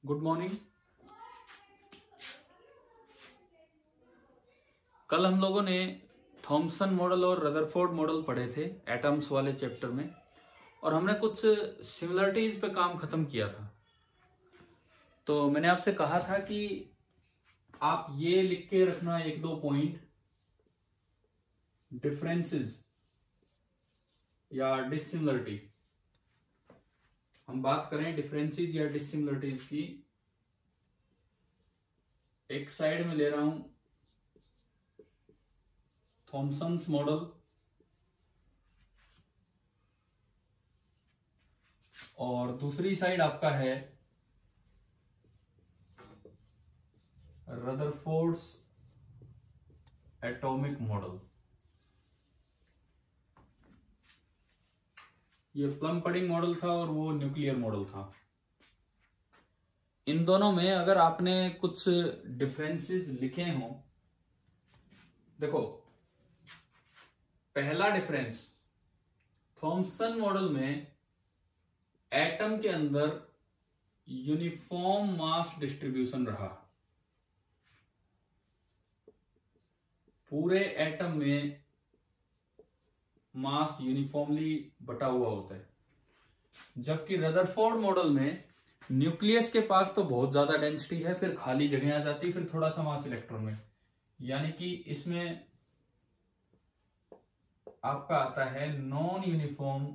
Good morning. कल हम लोगों ने थॉमसन मॉडल और रदरफोर्ड मॉडल पढ़े थे एटम्स वाले चैप्टर में, और हमने कुछ सिमिलरिटीज पे काम खत्म किया था। तो मैंने आपसे कहा था कि आप ये लिख के रखना एक दो पॉइंट, डिफरेंसेस या डिसिमिलरिटी। हम बात करें डिफरेंसेस या डिसिमिलरिटीज की। एक साइड में ले रहा हूं थॉमसन्स मॉडल और दूसरी साइड आपका है रदरफोर्ड्स एटॉमिक मॉडल। ये प्लम पडिंग मॉडल था और वो न्यूक्लियर मॉडल था। इन दोनों में अगर आपने कुछ डिफरेंसेस लिखे हों, देखो पहला डिफरेंस, थॉमसन मॉडल में एटम के अंदर यूनिफॉर्म मास डिस्ट्रीब्यूशन रहा। पूरे एटम में मास यूनिफॉर्मली बटा हुआ होता है, जबकि रदरफोर्ड मॉडल में न्यूक्लियस के पास तो बहुत ज्यादा डेंसिटी है, फिर खाली जगह आ जाती है, फिर थोड़ा सा मास इलेक्ट्रॉन में, यानी कि इसमें आपका आता है नॉन यूनिफॉर्म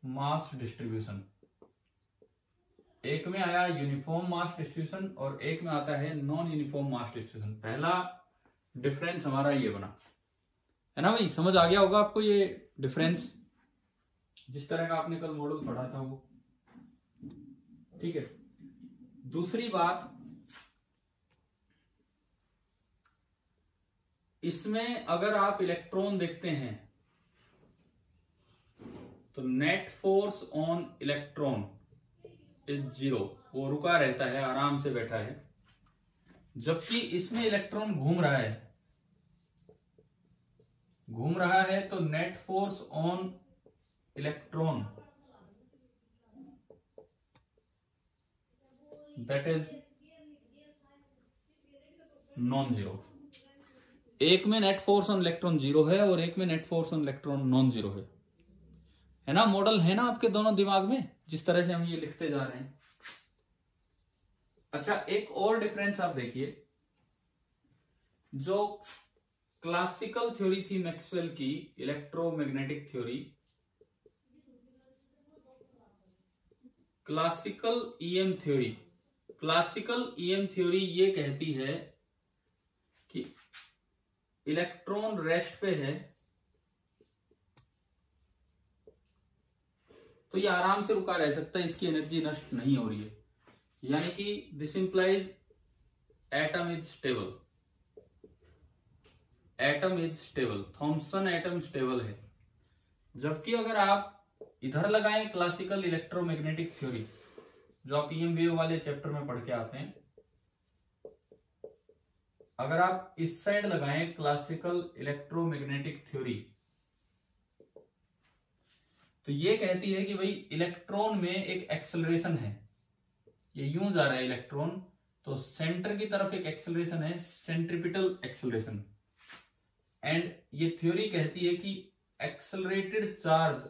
मास डिस्ट्रीब्यूशन। एक में आया यूनिफॉर्म मास डिस्ट्रीब्यूशन और एक में आता है नॉन यूनिफॉर्म मास डिस्ट्रीब्यूशन। पहला डिफरेंस हमारा ये बना है ना भाई, समझ आ गया होगा आपको ये डिफरेंस, जिस तरह का आपने कल मॉडल पढ़ा था वो, ठीक है। दूसरी बात, इसमें अगर आप इलेक्ट्रॉन देखते हैं तो net force on electron is 0, वो रुका रहता है, आराम से बैठा है। जबकि इसमें इलेक्ट्रॉन घूम रहा है तो net force on electron that is non zero. एक में नेट फोर्स ऑन इलेक्ट्रॉन 0 है और एक में net force on electron non zero है ना। मॉडल है ना आपके दोनों दिमाग में, जिस तरह से हम ये लिखते जा रहे हैं। अच्छा, एक और डिफरेंस आप देखिए, जो क्लासिकल थ्योरी थी मैक्सवेल की, electromagnetic theory, classical EM theory ये कहती है कि इलेक्ट्रॉन रेस्ट पे है तो ये आराम से रुका रह सकता है, इसकी एनर्जी नष्ट नहीं हो रही है, यानी कि this implies atom is stable. Thomson atom stable है। जबकि अगर आप इधर लगाएं क्लासिकल इलेक्ट्रोमैग्नेटिक थ्योरी, जो आप ईएम वेव वाले चैप्टर में पढ़ के आते हैं, अगर आप इस साइड लगाएं क्लासिकल इलेक्ट्रोमैग्नेटिक थ्योरी, तो ये कहती है कि भाई इलेक्ट्रॉन में एक एक्सेलरेशन है, ये यूं जा रहा है इलेक्ट्रॉन, तो सेंटर की तरफ एक एक्सेलरेशन है, सेंट्रिपिटल एक्सेलरेशन। एंड ये थ्योरी कहती है कि accelerated charge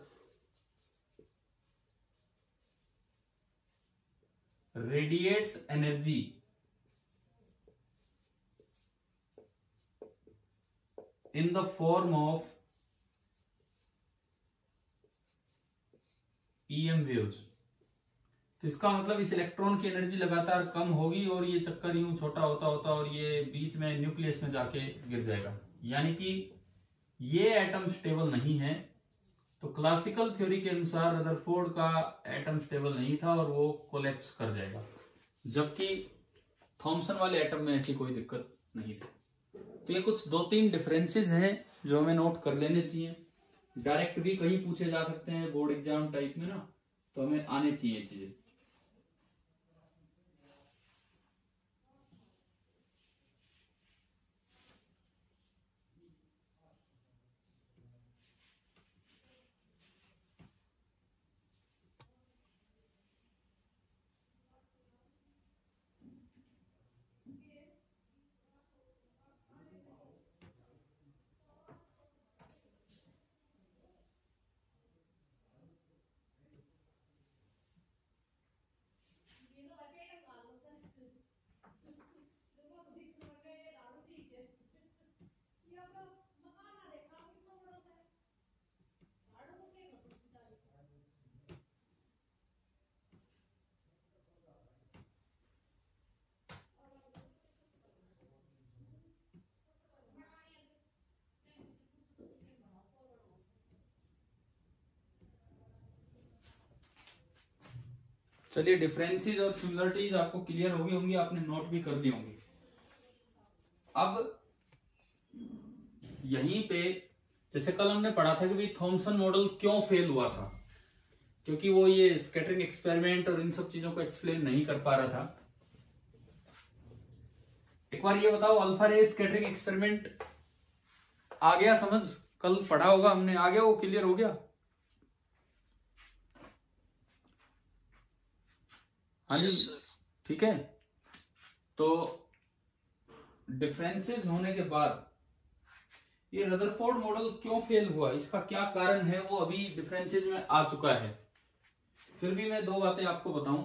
radiates energy in the form of EM waves. तो इसका मतलब इस इलेक्ट्रॉन की एनर्जी लगातार कम होगी और ये चक्कर यूं छोटा होता और ये बीच में न्यूक्लियस में जाके गिर जाएगा, यानी कि ये एटम स्टेबल नहीं है। तो क्लासिकल थ्योरी के अनुसार रदरफोर्ड का एटम स्टेबल नहीं था और वो कोलैप्स कर जाएगा, जबकि थॉमसन वाले एटम में ऐसी कोई दिक्कत नहीं थी। तो ये कुछ 2-3 डिफरेंसेस हैं जो हमें नोट कर लेने चाहिए। डायरेक्ट भी कहीं पूछे जा सकते हैं बोर्ड एग्जाम टाइप में ना, तो हमें आने चाहिए चीजें। चलिए, डिफरेंसेस और सिमिलरिटीज आपको क्लियर होगी होंगी, आपने नोट भी कर दी होंगी। अब यहीं पे जैसे कल हमने पढ़ा था कि भाई थॉमसन मॉडल क्यों फेल हुआ था, क्योंकि वो ये स्कैटरिंग एक्सपेरिमेंट और इन सब चीजों को एक्सप्लेन नहीं कर पा रहा था। एक बार ये बताओ, अल्फा रे स्कैटरिंग एक्सपेरिमेंट आ गया समझ? कल पढ़ा होगा हमने, आ गया, वो क्लियर हो गया? हाँ जी, ठीक है। तो डिफरेंसेस होने के बाद ये रदरफोर्ड मॉडल क्यों फेल हुआ, इसका क्या कारण है, वो अभी डिफरेंसेस में आ चुका है। फिर भी मैं दो बातें आपको बताऊं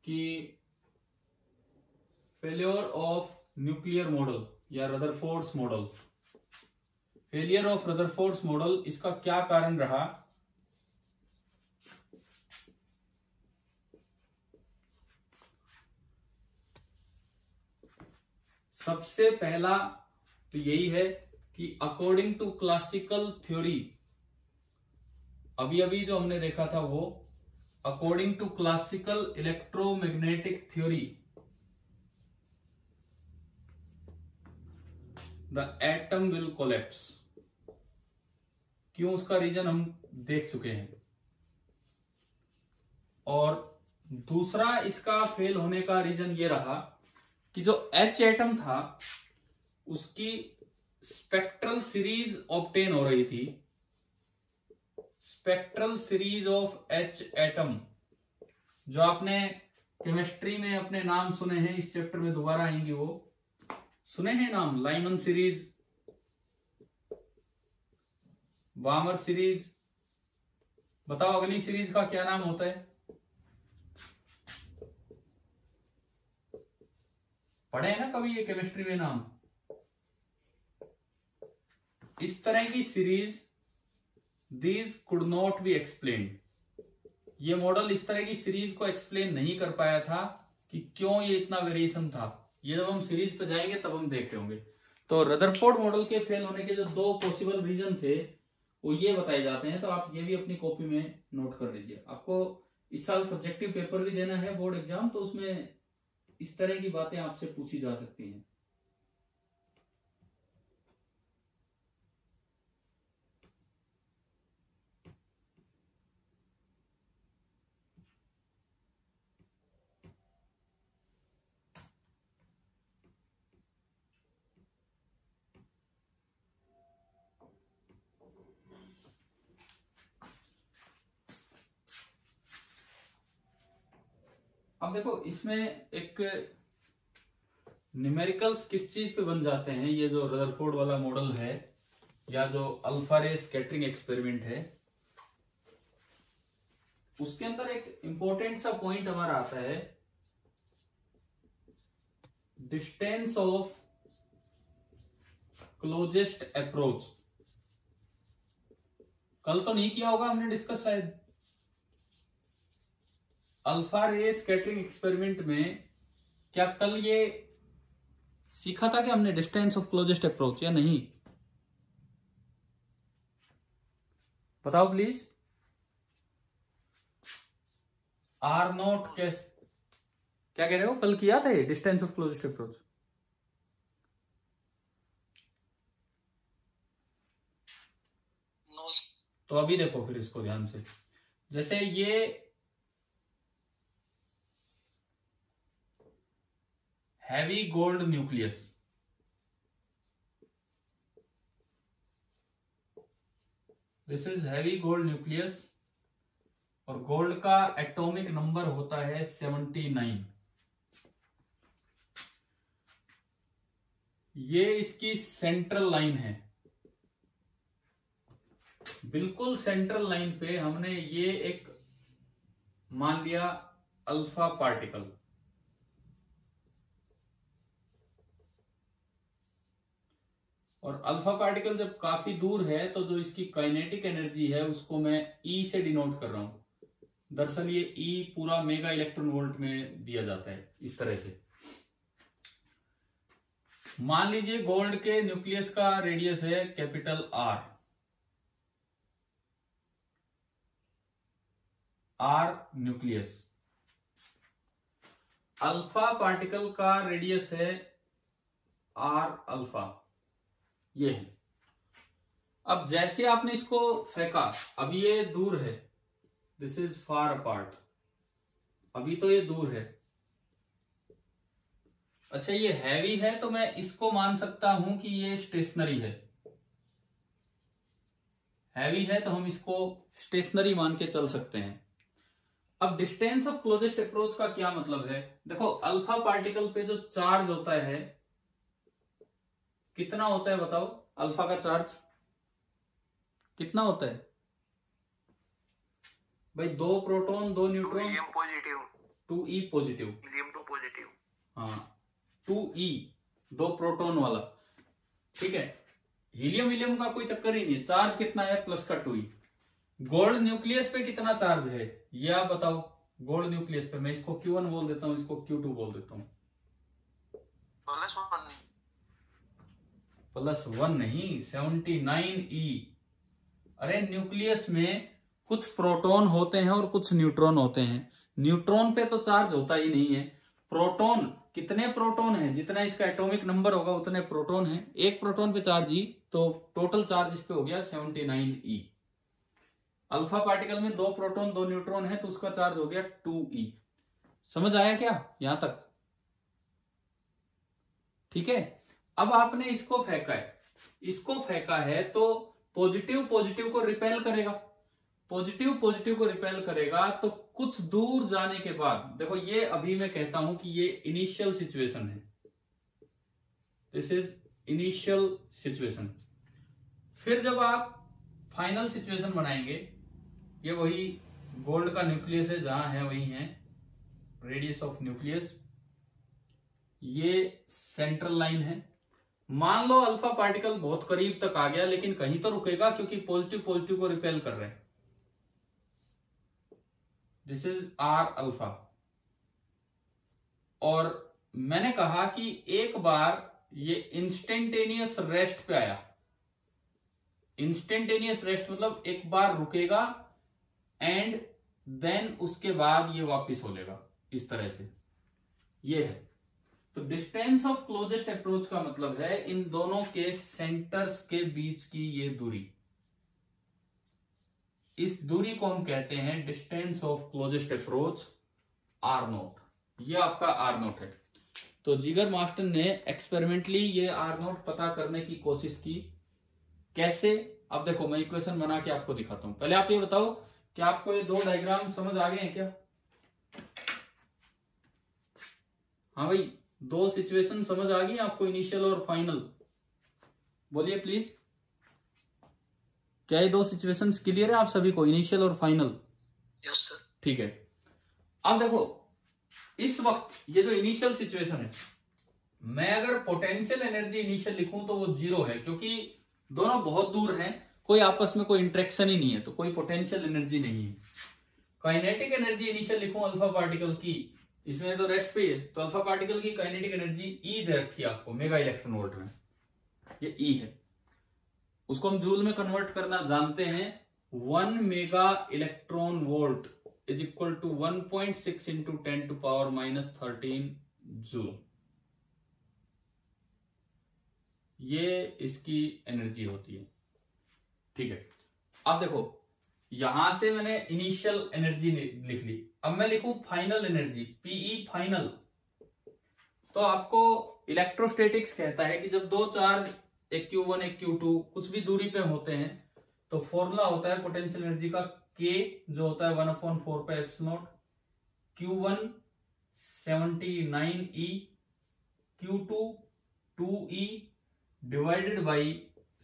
कि फेलियर ऑफ न्यूक्लियर मॉडल या Rutherford's model, failure of Rutherford's model, इसका क्या कारण रहा। सबसे पहला तो यही है कि अकॉर्डिंग टू क्लासिकल थ्योरी, अभी अभी जो हमने देखा था वो according to classical electromagnetic theory, the atom will collapse. क्यों, उसका रीजन हम देख चुके हैं। और दूसरा इसका फेल होने का रीजन ये रहा कि जो H एटम था उसकी स्पेक्ट्रल सीरीज ऑब्टेन हो रही थी, spectral series of H atom, जो आपने केमिस्ट्री में अपने नाम सुने हैं, इस चैप्टर में दोबारा आएंगे, वो सुने हैं नाम, लाइमन सीरीज, बामर सीरीज। बताओ अगली सीरीज का क्या नाम होता है? पढ़े हैं ना कभी ये केमिस्ट्री में नाम? इस तरह की series, these could not be explained. ये मॉडल इस तरह की सीरीज को एक्सप्लेन नहीं कर पाया था कि क्यों ये इतना वेरिएशन था। ये जब हम सीरीज पे जाएंगे तब हम देख रहे होंगे। तो रदरफोर्ड मॉडल के फेल होने के जो दो पॉसिबल रीजन थे वो ये बताए जाते हैं। तो आप ये भी अपनी कॉपी में नोट कर लीजिए। आपको इस साल सब्जेक्टिव पेपर भी देना है, बोर्ड एग्जाम, तो उसमें इस तरह की बातें आपसे पूछी जा सकती हैं। अब देखो, इसमें एक न्यूमेरिकल्स किस चीज पे बन जाते हैं, ये जो रदरफोर्ड वाला मॉडल है या जो अल्फा रे स्कैटरिंग एक्सपेरिमेंट है, उसके अंदर एक इंपॉर्टेंट सा पॉइंट हमारा आता है, डिस्टेंस ऑफ क्लोजेस्ट अप्रोच। कल तो नहीं किया होगा हमने डिस्कस शायद, अल्फा रे स्कैटरिंग एक्सपेरिमेंट में। क्या कल ये सीखा था कि हमने डिस्टेंस ऑफ क्लोजेस्ट अप्रोच या नहीं? बताओ प्लीज। आर नॉट कैस, क्या कह रहे हो? कल किया था ये डिस्टेंस ऑफ क्लोजेस्ट अप्रोच? तो अभी देखो फिर इसको ध्यान से। जैसे ये heavy gold nucleus, this is heavy gold nucleus, और गोल्ड का एटॉमिक नंबर होता है 79। ये इसकी सेंट्रल लाइन है, बिल्कुल सेंट्रल लाइन पे हमने ये एक मान लिया अल्फा पार्टिकल। और अल्फा पार्टिकल जब काफी दूर है तो जो इसकी काइनेटिक एनर्जी है उसको मैं ई से डिनोट कर रहा हूं। दरअसल ये ई पूरा मेगा इलेक्ट्रॉन वोल्ट में दिया जाता है इस तरह से। मान लीजिए गोल्ड के न्यूक्लियस का रेडियस है capital R, R nucleus. Alpha particle का रेडियस है आर अल्फा, ये है। अब जैसे आपने इसको फेंका, अब ये दूर है, दिस इज फार अपार्ट, अभी तो ये दूर है। अच्छा ये हैवी है तो मैं इसको मान सकता हूं कि ये स्टेशनरी है, हैवी है तो हम इसको स्टेशनरी मान के चल सकते हैं। अब डिस्टेंस ऑफ क्लोजेस्ट अप्रोच का क्या मतलब है? देखो अल्फा पार्टिकल पे जो चार्ज होता है कितना होता है बताओ, अल्फा का चार्ज कितना होता है भाई? 2 प्रोटॉन 2 न्यूट्रॉन, 2e पॉजिटिव, हाँ 2e 2 प्रोटॉन वाला, ठीक है। हीलियम का कोई चक्कर ही नहीं है, चार्ज कितना है प्लस का 2e। गोल्ड न्यूक्लियस पे कितना चार्ज है ये आप बताओ? गोल्ड न्यूक्लियस पे मैं इसको Q1 बोल देता हूं, इसको Q2 बोल देता हूं। +1 नहीं, 79e। अरे न्यूक्लियस में कुछ प्रोटॉन होते हैं और कुछ न्यूट्रॉन होते हैं। न्यूट्रॉन पे तो चार्ज होता ही नहीं है। प्रोटॉन, कितने प्रोटॉन है, जितना इसका एटॉमिक नंबर होगा उतने प्रोटॉन है। एक प्रोटॉन पे चार्ज E, तो टोटल चार्ज इस पे हो गया 79e। अल्फा पार्टिकल में 2 प्रोटॉन 2 न्यूट्रॉन है तो उसका चार्ज हो गया 2e। समझ आया क्या यहां तक? ठीक है। अब आपने इसको फेंका है, इसको फेंका है तो पॉजिटिव पॉजिटिव को रिपेल करेगा, पॉजिटिव पॉजिटिव को रिपेल करेगा। तो कुछ दूर जाने के बाद देखो, ये अभी मैं कहता हूं कि ये इनिशियल सिचुएशन है, दिस इज इनिशियल सिचुएशन। फिर जब आप फाइनल सिचुएशन बनाएंगे, ये वही गोल्ड का न्यूक्लियस है, जहां है वही है रेडियस ऑफ न्यूक्लियस, ये सेंट्रल लाइन है। मान लो अल्फा पार्टिकल बहुत करीब तक आ गया, लेकिन कहीं तो रुकेगा क्योंकि पॉजिटिव पॉजिटिव को रिपेल कर रहे हैं। This is R alpha. और मैंने कहा कि एक बार ये इंस्टेंटेनियस रेस्ट पे आया, इंस्टेंटेनियस रेस्ट मतलब एक बार रुकेगा एंड देन उसके बाद ये वापस हो लेगा, इस तरह से ये है। तो डिस्टेंस ऑफ क्लोजेस्ट अप्रोच का मतलब है इन दोनों के सेंटर्स के बीच की ये दूरी, इस दूरी को हम कहते हैं distance of closest approach R0। ये आपका R0 है। तो जिगर मास्टर ने एक्सपेरिमेंटली ये R0 पता करने की कोशिश की। कैसे? अब देखो मैं इक्वेशन बना के आपको दिखाता हूं। पहले आप ये बताओ कि आपको ये 2 डायग्राम समझ आ गए हैं क्या? हाँ भाई, 2 सिचुएशन समझ आ गई आपको, इनिशियल और फाइनल? बोलिए प्लीज, क्या ये 2 सिचुएशंस क्लियर है आप सभी को, इनिशियल और फाइनल? Yes sir. ठीक है। अब देखो इस वक्त ये जो इनिशियल सिचुएशन है, मैं अगर पोटेंशियल एनर्जी इनिशियल लिखूं तो वो 0 है, क्योंकि दोनों बहुत दूर हैं, कोई आपस में कोई इंटरेक्शन ही नहीं है, तो कोई पोटेंशियल एनर्जी नहीं है। काइनेटिक एनर्जी इनिशियल लिखूं अल्फा पार्टिकल की, इसमें तो रेस्ट पे है, तो अल्फा पार्टिकल की काइनेटिक एनर्जी E दे रखी है आपको मेगा इलेक्ट्रॉन वोल्ट में, ये E है। उसको हम जूल में कन्वर्ट करना जानते हैं। 1 mega electron volt is equal to 1.6 into 10⁻⁻13 joule. ये इसकी एनर्जी होती है, ठीक है। अब देखो यहां से मैंने इनिशियल एनर्जी लिख ली, अब मैं लिखूं फाइनल एनर्जी Pe फाइनल। तो आपको इलेक्ट्रोस्टैटिक्स कहता है कि जब 2 चार्ज, एक Q1 एक Q2 कुछ भी दूरी पे होते हैं, तो फॉर्मूला होता है पोटेंशियल एनर्जी का K, जो होता है 1/4πε0, Q1 79e, Q2 2e divided by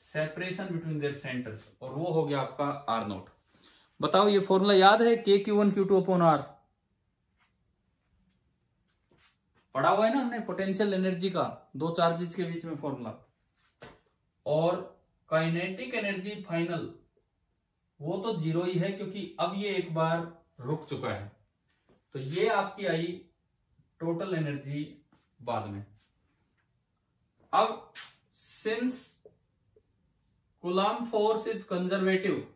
separation between their centres, और वो हो गया आपका R0। बताओ ये फॉर्मूला याद है? K Q1 Q2/R पढ़ा हुआ है ना हमने, पोटेंशियल एनर्जी का 2 चार्जेस के बीच में फॉर्मूला। और काइनेटिक एनर्जी फाइनल वो तो 0 ही है, क्योंकि अब ये एक बार रुक चुका है। तो ये आपकी आई टोटल एनर्जी बाद में। अब since Coulomb force is conservative,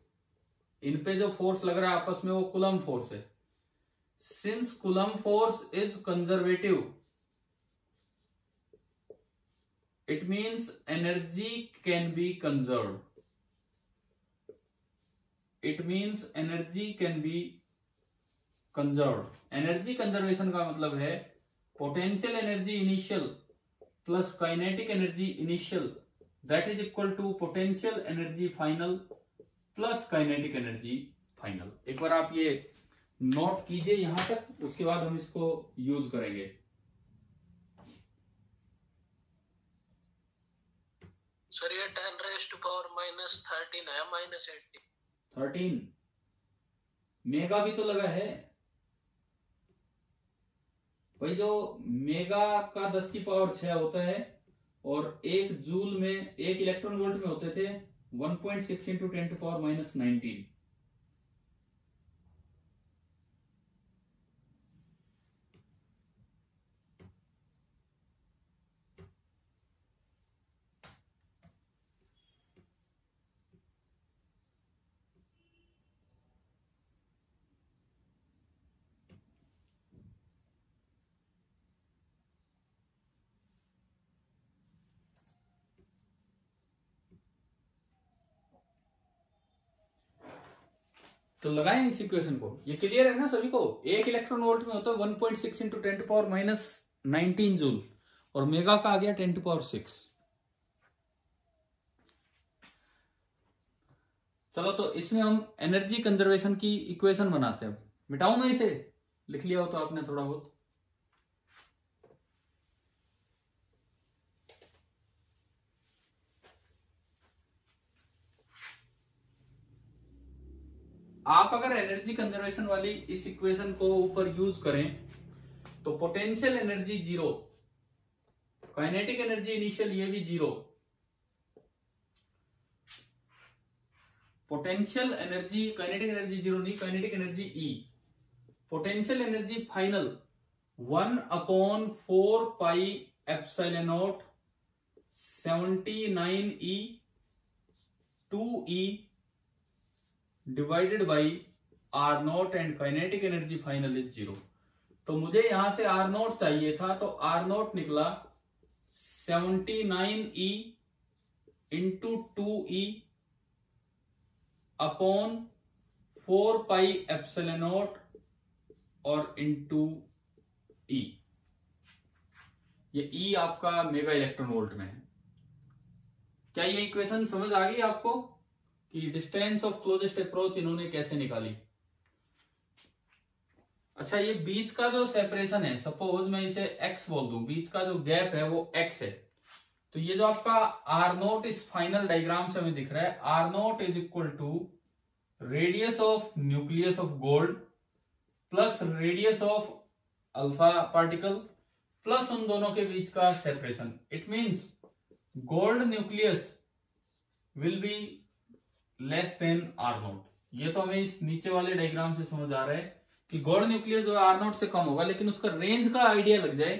इन पे जो फोर्स लग रहा है आपस में वो कूलम्ब फोर्स है। since Coulomb force is conservative, it means energy can be conserved. It means energy can be conserved. Energy conservation का मतलब है potential energy initial plus kinetic energy initial that is equal to potential energy final plus kinetic energy final. एक बार आप ये note कीजिए यहां तक, उसके बाद हम इसको यूज करेंगे। सर ये 10⁻⁻13 है -80। 13 मेगा भी तो लगा है भाई, जो मेगा का 10⁶ होता है और 1 जूल में 1 इलेक्ट्रॉन वोल्ट में होते थे 1.6 इंटू 10⁻⁻19। तो लगाएं इस इक्वेशन को, ये क्लियर है ना सभी को। 1 इलेक्ट्रॉन वोल्ट में होता है 1.6 इंटू 10⁻⁻19 जूल और मेगा का आ गया 10⁻6। चलो तो इसमें हम एनर्जी कंजर्वेशन की इक्वेशन बनाते हैं। मिटाऊं मैं इसे, लिख लिया हो तो आपने थोड़ा बहुत। आप अगर एनर्जी कंजर्वेशन वाली इस इक्वेशन को ऊपर यूज करें तो potential energy 0, kinetic energy initial ये भी 0, पोटेंशियल एनर्जी काइनेटिक एनर्जी 0 नहीं, kinetic energy E, potential energy final 1/4πε0 79E 2E divided by R0 and kinetic energy final is 0। तो मुझे यहां से R0 चाहिए था, तो R0 निकला 79E इंटू 2E अपॉन 4πε0 और इंटू E। ये E आपका मेगा इलेक्ट्रॉन वोल्ट में है। क्या ये इक्वेशन समझ आ गई आपको कि डिस्टेंस ऑफ क्लोजेस्ट अप्रोच इन्होंने कैसे निकाली? अच्छा, ये बीच का जो सेपरेशन है, सपोज मैं इसे x बोल दूं, बीच का जो गैप है वो x है, तो ये जो आपका R0 इस फाइनल डायग्राम से हमें दिख रहा है, R0 is equal to radius of nucleus of gold plus radius of alpha particle plus उन दोनों के बीच का separation. It means gold nucleus will be less than R0। ये तो हमें इस नीचे वाले डायग्राम से समझ आ रहा है कि गोल्ड न्यूक्लियस जो है R0 से कम होगा, लेकिन उसका रेंज का आइडिया लग जाए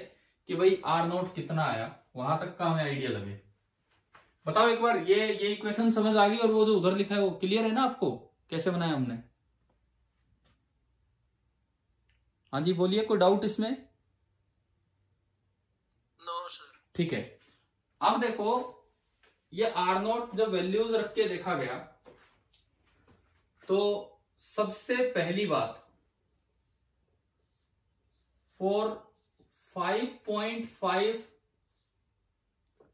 कि भाई R0 कितना आया, वहां तक का हमें आइडिया लगे। बताओ एक बार, ये इक्वेशन समझ आ गई और वो जो उधर लिखा है वो क्लियर है ना आपको, कैसे बनाया हमने? हाँ जी बोलिए, कोई डाउट इसमें? No sir. ठीक है, अब देखो ये R0 जब वैल्यूज रख के देखा गया तो सबसे पहली बात for 5.5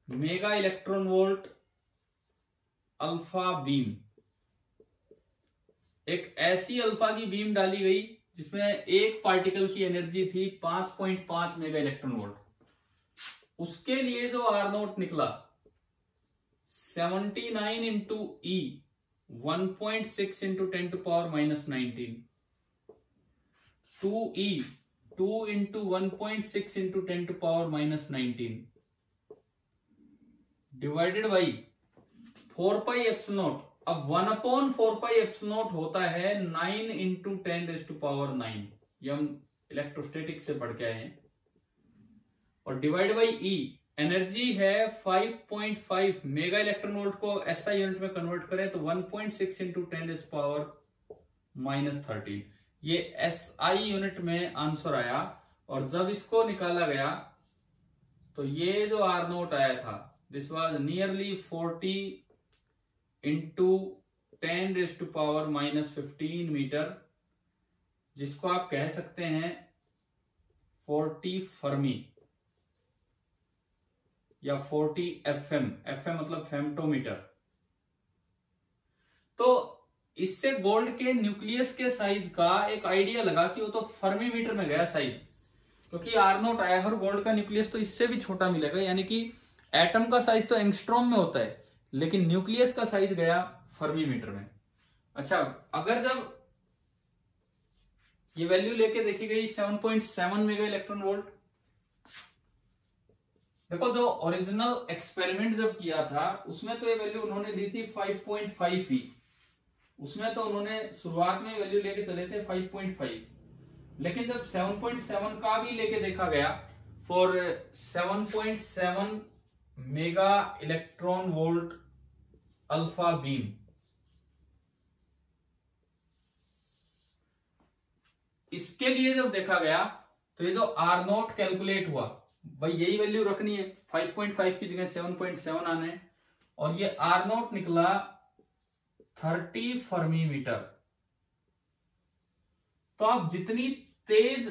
mega electron volt alpha beam, एक ऐसी अल्फा की बीम डाली गई जिसमें एक पार्टिकल की एनर्जी थी 5.5 मेगा इलेक्ट्रॉन वोल्ट, उसके लिए जो R0 निकला 79 into E 1.6 into 10⁻⁻19 2E 2 into 1.6 into 10⁻⁻19 divided by 4πε0। अब 1/4πε0 होता है 9 इंटू 10⁻9, ये हम इलेक्ट्रोस्टैटिक से पढ़ के आए हैं, और डिवाइड बाई E एनर्जी है 5.5 मेगा इलेक्ट्रॉन वोल्ट को SI यूनिट में कन्वर्ट करें तो 1.6 इंटू 10⁻⁻13। ये SI यूनिट में आंसर आया, और जब इसको निकाला गया तो ये जो R नोट आया था, this was nearly 40 into 10⁻⁻15 metre, जिसको आप कह सकते हैं 40 फर्मी या 40 FM। FM मतलब फेम्टोमीटर। तो इससे गोल्ड के न्यूक्लियस के साइज का एक आइडिया लगा कि वो तो फर्मी मीटर में गया साइज, क्योंकि R नोट आया है और गोल्ड का न्यूक्लियस तो इससे भी छोटा मिलेगा, यानी कि एटम का साइज तो एंगस्ट्रॉम में होता है, लेकिन न्यूक्लियस का साइज गया फर्मी मीटर में। अच्छा, अगर जब ये वैल्यू लेके देखी गई 7.7 मेगा इलेक्ट्रॉन वोल्ट, देखो जो ओरिजिनल एक्सपेरिमेंट जब किया था उसमें तो ये वैल्यू उन्होंने दी थी 5.5 ही, उसमें तो उन्होंने शुरुआत में वैल्यू लेके चले थे 5.5, लेकिन जब 7.7 का भी लेके देखा गया for 7.7 mega electron volt alpha beam, इसके लिए जब देखा गया तो ये जो R नोट कैलकुलेट हुआ, भाई यही वैल्यू रखनी है, 5.5 की जगह 7.7 आना है, और ये R नोट निकला 30 फर्मी मीटर। तो आप जितनी तेज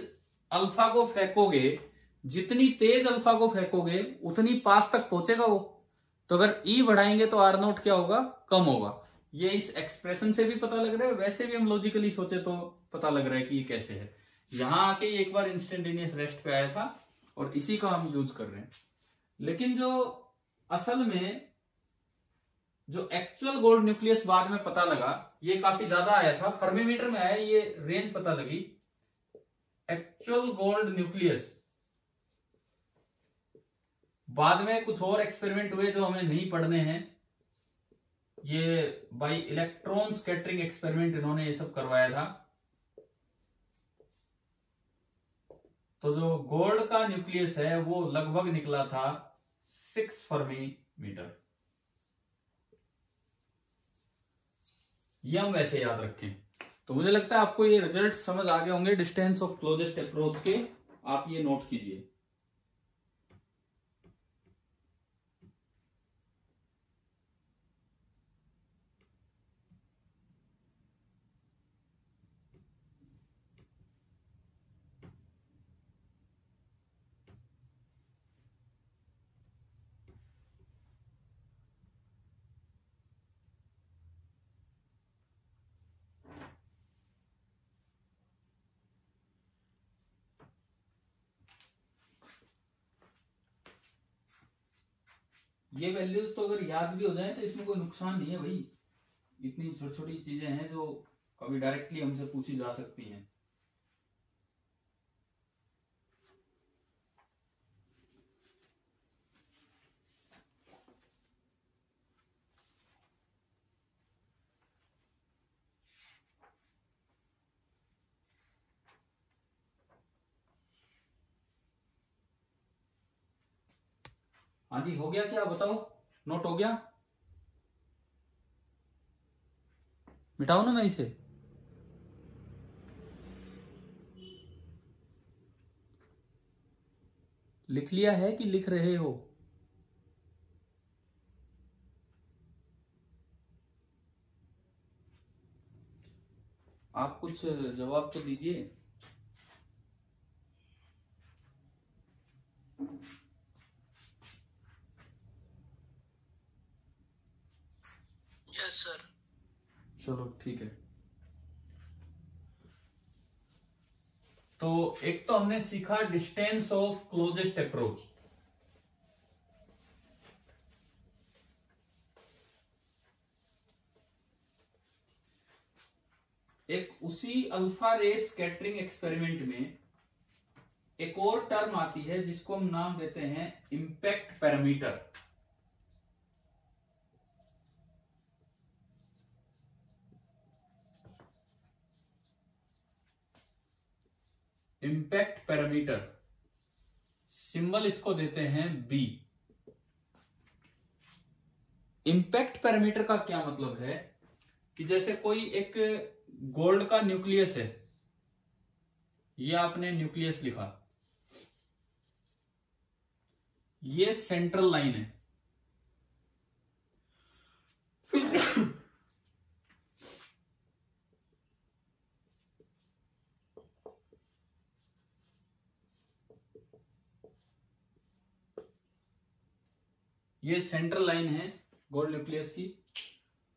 अल्फा को फेंकोगे, जितनी तेज अल्फा को फेंकोगे उतनी पास तक पहुंचेगा वो। तो अगर E बढ़ाएंगे तो R नोट क्या होगा, कम होगा। ये इस एक्सप्रेशन से भी पता लग रहा है, वैसे भी हम लॉजिकली सोचे तो पता लग रहा है कि ये कैसे है। यहां आके एक बार इंस्टेंटेनियस रेस्ट पे आया था और इसी का हम यूज कर रहे हैं। लेकिन जो असल में जो एक्चुअल गोल्ड न्यूक्लियस बाद में पता लगा, ये काफी ज्यादा आया था, फर्मी मीटर में आया, ये रेंज पता लगी। एक्चुअल गोल्ड न्यूक्लियस बाद में कुछ और एक्सपेरिमेंट हुए जो हमें नहीं पढ़ने हैं, ये बाई इलेक्ट्रॉन स्कैटरिंग एक्सपेरिमेंट इन्होंने ये सब करवाया था। तो जो गोल्ड का न्यूक्लियस है वो लगभग निकला था 6 फर्मी मीटर। ये हम वैसे याद रखें। तो मुझे लगता है आपको ये रिजल्ट समझ आ गए होंगे डिस्टेंस ऑफ क्लोजेस्ट अप्रोच के, आप ये नोट कीजिए। ये वैल्यूज तो अगर याद भी हो जाए तो इसमें कोई नुकसान नहीं है भाई, इतनी छोटी छोटी चीजें हैं जो कभी डायरेक्टली हमसे पूछी जा सकती हैं। हाँ जी, हो गया क्या, बताओ, नोट हो गया? मिटाओ ना मैं इसे। लिख लिया है कि लिख रहे हो? आप कुछ जवाब तो दीजिए। Yes sir. चलो ठीक है। तो एक तो हमने सीखा डिस्टेंस ऑफ क्लोजेस्ट अप्रोच, एक उसी अल्फा रे स्कैटरिंग एक्सपेरिमेंट में एक और टर्म आती है जिसको हम नाम देते हैं impact parameter. Impact parameter symbol इसको देते हैं B। इंपैक्ट पैरामीटर का क्या मतलब है कि जैसे कोई एक गोल्ड का न्यूक्लियस है, ये आपने न्यूक्लियस लिखा, ये सेंट्रल लाइन है। ये सेंट्रल लाइन है गोल्ड न्यूक्लियस की।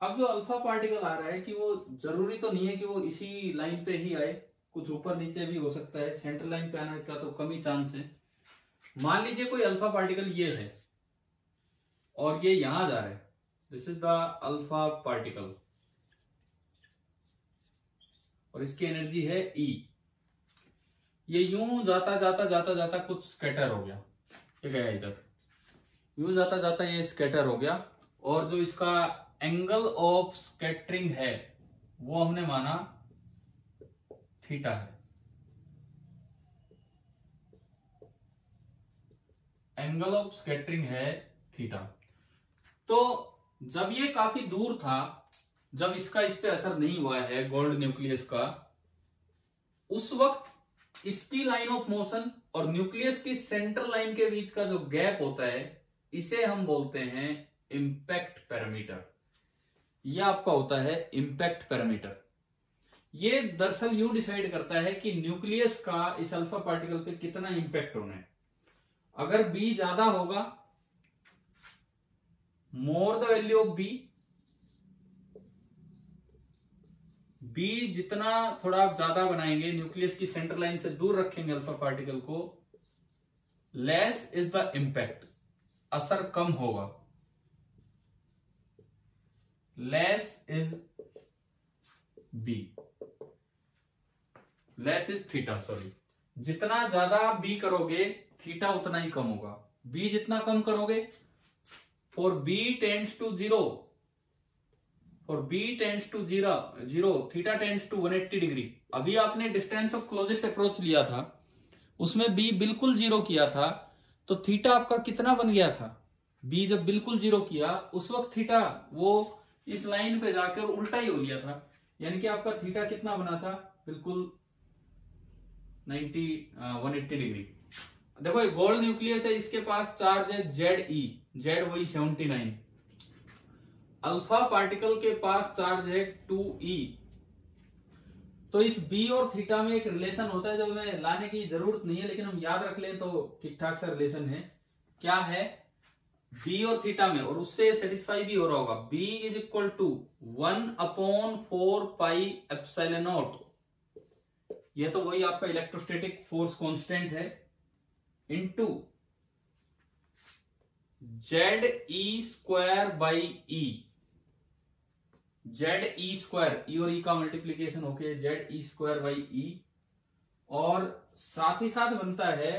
अब जो अल्फा पार्टिकल आ रहा है कि वो जरूरी तो नहीं है कि वो इसी लाइन पे ही आए, कुछ ऊपर नीचे भी हो सकता है। सेंट्रल लाइन पे आने का तो कम ही चांस है। मान लीजिए कोई अल्फा पार्टिकल ये है और ये यहां जा रहा है, this is the alpha particle, और इसकी एनर्जी है E। ये यूं जाता जाता जाता जाता कुछ स्कैटर हो गया, ये गया इधर, यूं जाता जाता ये स्कैटर हो गया, और जो इसका एंगल ऑफ स्कैटरिंग है वो हमने माना थीटा है। एंगल ऑफ स्कैटरिंग है थीटा। तो जब ये काफी दूर था, जब इसका इस पे असर नहीं हुआ है गोल्ड न्यूक्लियस का, उस वक्त इसकी लाइन ऑफ मोशन और न्यूक्लियस की सेंट्रल लाइन के बीच का जो गैप होता है, इसे हम बोलते हैं इंपैक्ट पैरामीटर। यह आपका होता है इंपैक्ट पैरामीटर। ये दरअसल यूं डिसाइड करता है कि न्यूक्लियस का इस अल्फा पार्टिकल पे कितना इंपैक्ट होना है। अगर बी ज्यादा होगा, more the value of B जितना थोड़ा आप ज्यादा बनाएंगे, न्यूक्लियस की सेंट्रल लाइन से दूर रखेंगे अल्फा पार्टिकल को, लेस इज द इंपैक्ट, असर कम होगा। Less is B, less is theta, sorry. जितना ज्यादा आप बी करोगे थीटा उतना ही कम होगा। बी जितना कम करोगे, for B tends to zero, for B tends to zero theta tends to 180 degree. अभी आपने डिस्टेंस ऑफ क्लोजेस्ट अप्रोच लिया था, उसमें बी बिल्कुल जीरो किया था, तो थीटा आपका कितना बन गया था? बी जब बिल्कुल जीरो किया उस वक्त थीटा वो इस लाइन पे जाकर उल्टा ही हो गया था, यानी कि आपका थीटा कितना बना था? बिल्कुल 180 डिग्री। देखो ये गोल्ड न्यूक्लियस है, इसके पास चार्ज है ZE, जेड वही 79। अल्फा पार्टिकल के पास चार्ज है 2E। तो इस बी और थीटा में एक रिलेशन होता है जो हमें लाने की जरूरत नहीं है, लेकिन हम याद रख लें तो ठीक ठाक सा रिलेशन है। क्या है? बी और थीटा में, और उससे सेटिस्फाई भी हो रहा होगा, B is equal to 1/4 pi epsilon naught, ये तो वही आपका इलेक्ट्रोस्टैटिक फोर्स कांस्टेंट है, into ZE² by E। ZE², E और E का मल्टीप्लीकेशन होके ZE² बाई E, और साथ ही साथ बनता है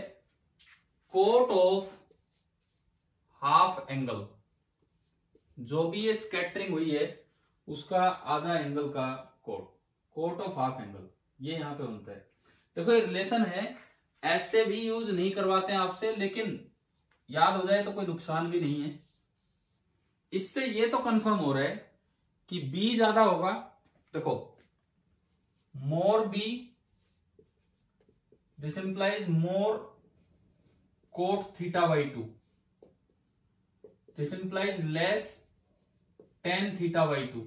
कोट ऑफ हाफ एंगल। जो भी ये स्कैटरिंग हुई है उसका आधा एंगल का कोट ऑफ हाफ एंगल, ये यहां पे बनता है। देखो ये रिलेशन है, ऐसे भी यूज नहीं करवाते हैं आपसे, लेकिन याद हो जाए तो कोई नुकसान भी नहीं है। इससे ये तो कंफर्म हो रहा है कि बी ज्यादा होगा। देखो more B, this implies more cot theta by 2, this implies less tan theta by 2,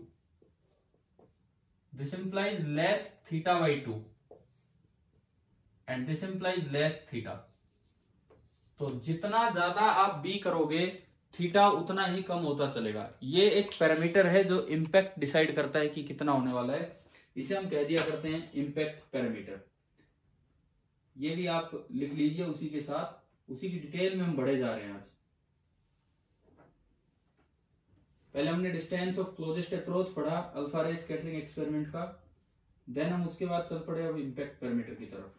this implies less theta by 2, and this implies less theta. तो जितना ज्यादा आप बी करोगे थीटा उतना ही कम होता चलेगा। ये एक पैरामीटर है जो इंपैक्ट डिसाइड करता है कि कितना होने वाला है, इसे हम कह दिया करते हैं इंपैक्ट पैरामीटर। ये भी आप लिख लीजिए उसी के साथ, उसी की डिटेल में हम बढ़े जा रहे हैं आज। पहले हमने डिस्टेंस ऑफ क्लोजेस्ट अप्रोच पढ़ा अल्फा रे स्कैटरिंग एक्सपेरिमेंट का, देन हम उसके बाद चल पड़े अब इंपैक्ट पैरामीटर की तरफ।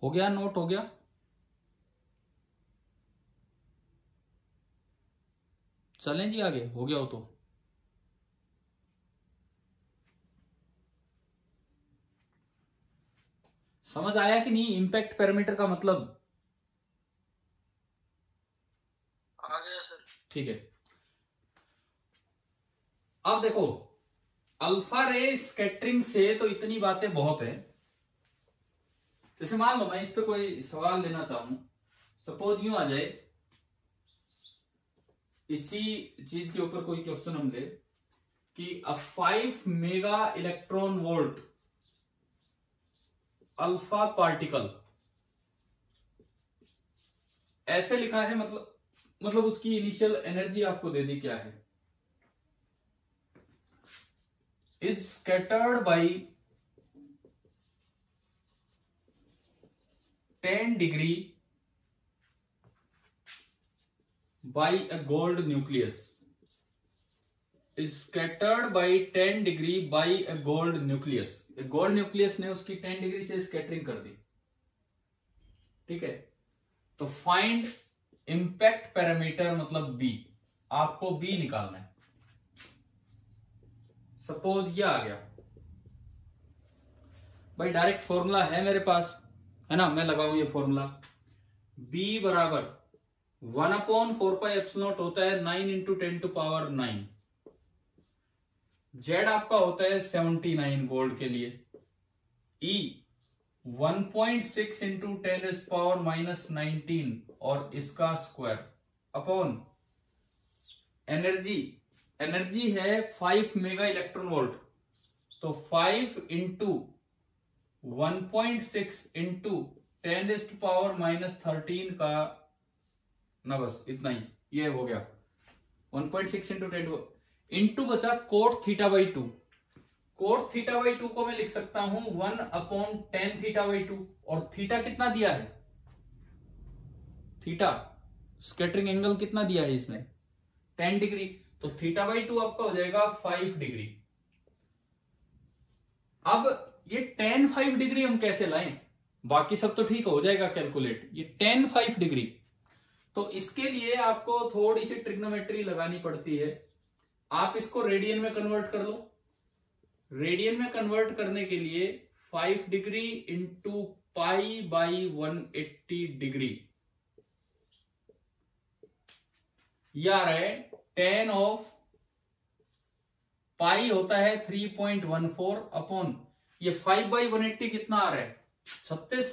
हो गया, नोट हो गया? चलें जी आगे, हो गया हो तो। समझ आया कि नहीं इंपैक्ट पैरामीटर का मतलब? आ गया सर। ठीक है, अब देखो अल्फा रे स्कैटरिंग से तो इतनी बातें बहुत है। जैसे मान लो मैं इस पे कोई सवाल लेना चाहूं, सपोज यूं आ जाए, इसी चीज के ऊपर कोई क्वेश्चन हम ले कि अ 5 mega electron volt alpha particle, ऐसे लिखा है, मतलब उसकी इनिशियल एनर्जी आपको दे दी क्या है, is scattered by 10 degree by a gold nucleus, is scattered by 10 degree by a gold nucleus। Gold nucleus ने उसकी 10 डिग्री से स्कैटरिंग कर दी, ठीक है। तो फाइंड इंपैक्ट पैरामीटर मतलब बी, आपको बी निकालना है। सपोज ये आ गया भाई, डायरेक्ट फॉर्मूला है मेरे पास, है ना, मैं लगाऊं ये फॉर्मूला, बी बराबर 1/4π होता है 9 इंटू 10⁻⁹। जेड आपका होता है 79 गोल्ड के लिए, ई 1.6 इंटू 10⁻⁻19 और इसका स्क्वायर अपॉन एनर्जी है 5 मेगा इलेक्ट्रॉन वोल्ट, तो 5 इंटू 1.6 इंटू 10⁻⁻13 का ना, बस इतना ही, ये हो गया 1.6 इंटू 10 इंटू बचा coat theta by 2। Coat theta by 2 को मैं लिख सकता हूं 1/10 थीटा बाई 2, और थीटा कितना दिया है, थीटा स्कैटरिंग एंगल कितना दिया है इसमें 10 डिग्री, तो थीटा बाई 2 आपका हो जाएगा 5 डिग्री। अब ये 5 डिग्री हम कैसे लाएं, बाकी सब तो ठीक हो जाएगा कैलकुलेट, ये 5 डिग्री, तो इसके लिए आपको थोड़ी सी ट्रिग्नोमेट्री लगानी पड़ती है। आप इसको रेडियन में कन्वर्ट कर लो, रेडियन में कन्वर्ट करने के लिए 5 degree into pi by 180 degree, यह आ रहा है 10 ऑफ पाई होता है 3.14 अपॉन ये 5/180 कितना आ रहा है 36,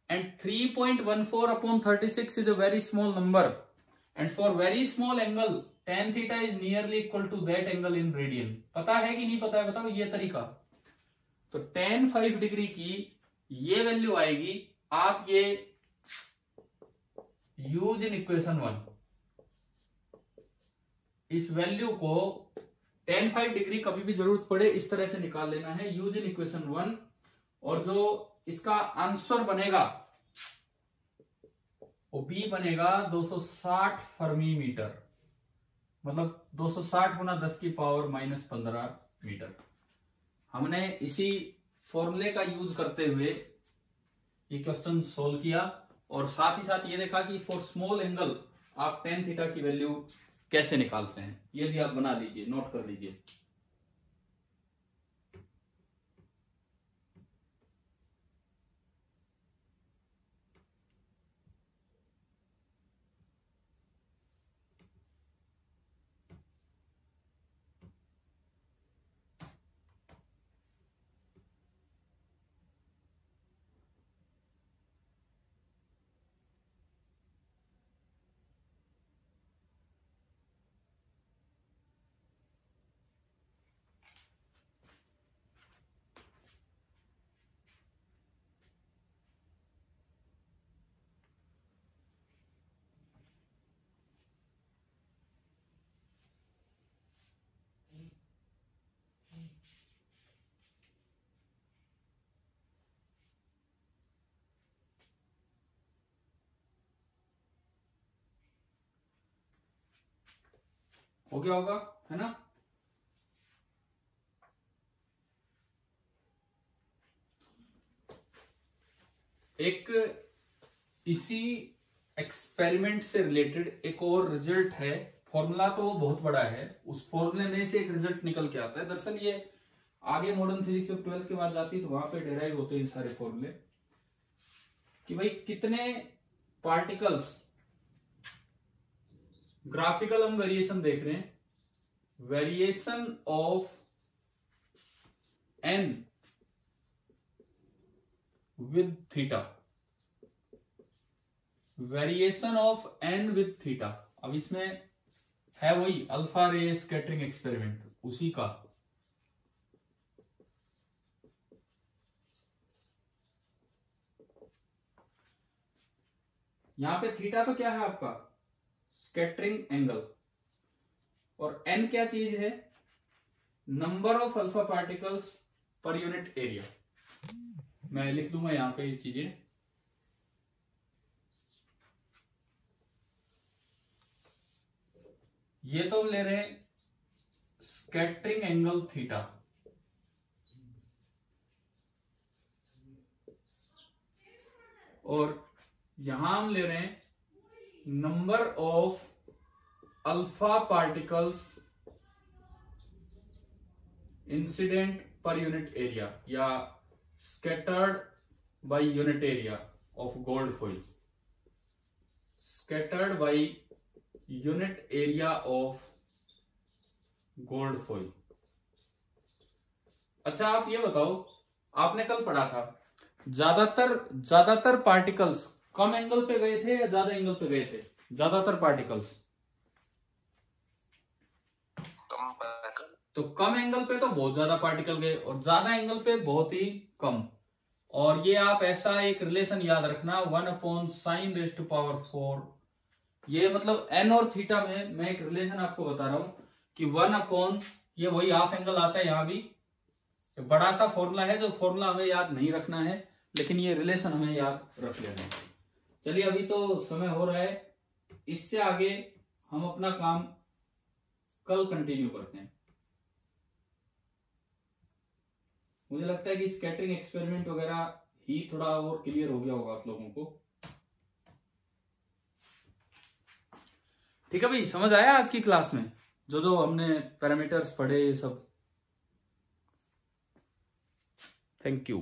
and 3.14 upon 36 is a very small number, and for very small angle tan theta is nearly equal to that angle in radian। पता है कि नहीं पता है, बताओ ये तरीका। तो tan 5 डिग्री की ये वैल्यू आएगी, आप ये यूज इन इक्वेशन 1, इस वैल्यू को tan 5 डिग्री कभी भी जरूरत पड़े इस तरह से निकाल लेना है, यूज इन इक्वेशन 1, और जो इसका आंसर बनेगा वो बी बनेगा 260 फर्मी मीटर, मतलब 260 गुना 10⁻⁻15 मीटर। हमने इसी फॉर्मूले का यूज करते हुए ये क्वेश्चन सोल्व किया, और साथ ही साथ ये देखा कि फॉर स्मॉल एंगल आप tan थीटा की वैल्यू कैसे निकालते हैं, ये भी आप बना लीजिए, नोट कर लीजिए। हो गया होगा, है ना। एक इसी एक्सपेरिमेंट से रिलेटेड एक और रिजल्ट है। फॉर्मूला तो बहुत बड़ा है, उस फॉर्मूले में से एक रिजल्ट निकल के आता है। दरअसल ये आगे मॉडर्न फिजिक्स जब 12th के बाद जाती है तो वहां पे डेराइव होते हैं सारे फॉर्मूले कि भाई कितने पार्टिकल्स, ग्राफिकल हम वेरिएशन देख रहे हैं, variation of n with theta, variation of n with theta. अब इसमें है वही अल्फा रे स्कैटरिंग एक्सपेरिमेंट, उसी का। यहां पे थीटा तो क्या है आपका, स्कैटरिंग एंगल, और n क्या चीज है, नंबर ऑफ अल्फा पार्टिकल्स पर यूनिट एरिया। मैं लिख दूंगा यहां पे ये चीजें। ये तो हम ले रहे हैं स्कैटरिंग एंगल थीटा, और यहां हम ले रहे हैं number of alpha particles incident per unit area, या scattered by unit area of gold foil, scattered by unit area of gold foil. अच्छा आप ये बताओ, आपने कल पढ़ा था ज्यादातर पार्टिकल्स कम एंगल पे गए थे या ज्यादा एंगल पे गए थे? ज्यादातर पार्टिकल्स तो कम एंगल पे तो बहुत ज्यादा पार्टिकल गए, और ज्यादा एंगल पे बहुत ही कम। और ये आप ऐसा एक रिलेशन याद रखना, 1/sin⁴। ये मतलब n और थीटा में मैं एक रिलेशन आपको बता रहा हूं कि 1/, ये वही हाफ एंगल आता है यहां भी, बड़ा सा फॉर्मूला है जो फॉर्मूला हमें याद नहीं रखना है, लेकिन ये रिलेशन हमें याद रख लेना है। चलिए अभी तो समय हो रहा है, इससे आगे हम अपना काम कल कंटिन्यू करते हैं। मुझे लगता है कि स्कैटरिंग एक्सपेरिमेंट वगैरह ही थोड़ा और क्लियर हो गया होगा आप लोगों को। ठीक है भाई, समझ आया आज की क्लास में जो जो हमने पैरामीटर्स पढ़े ये सब? Thank you.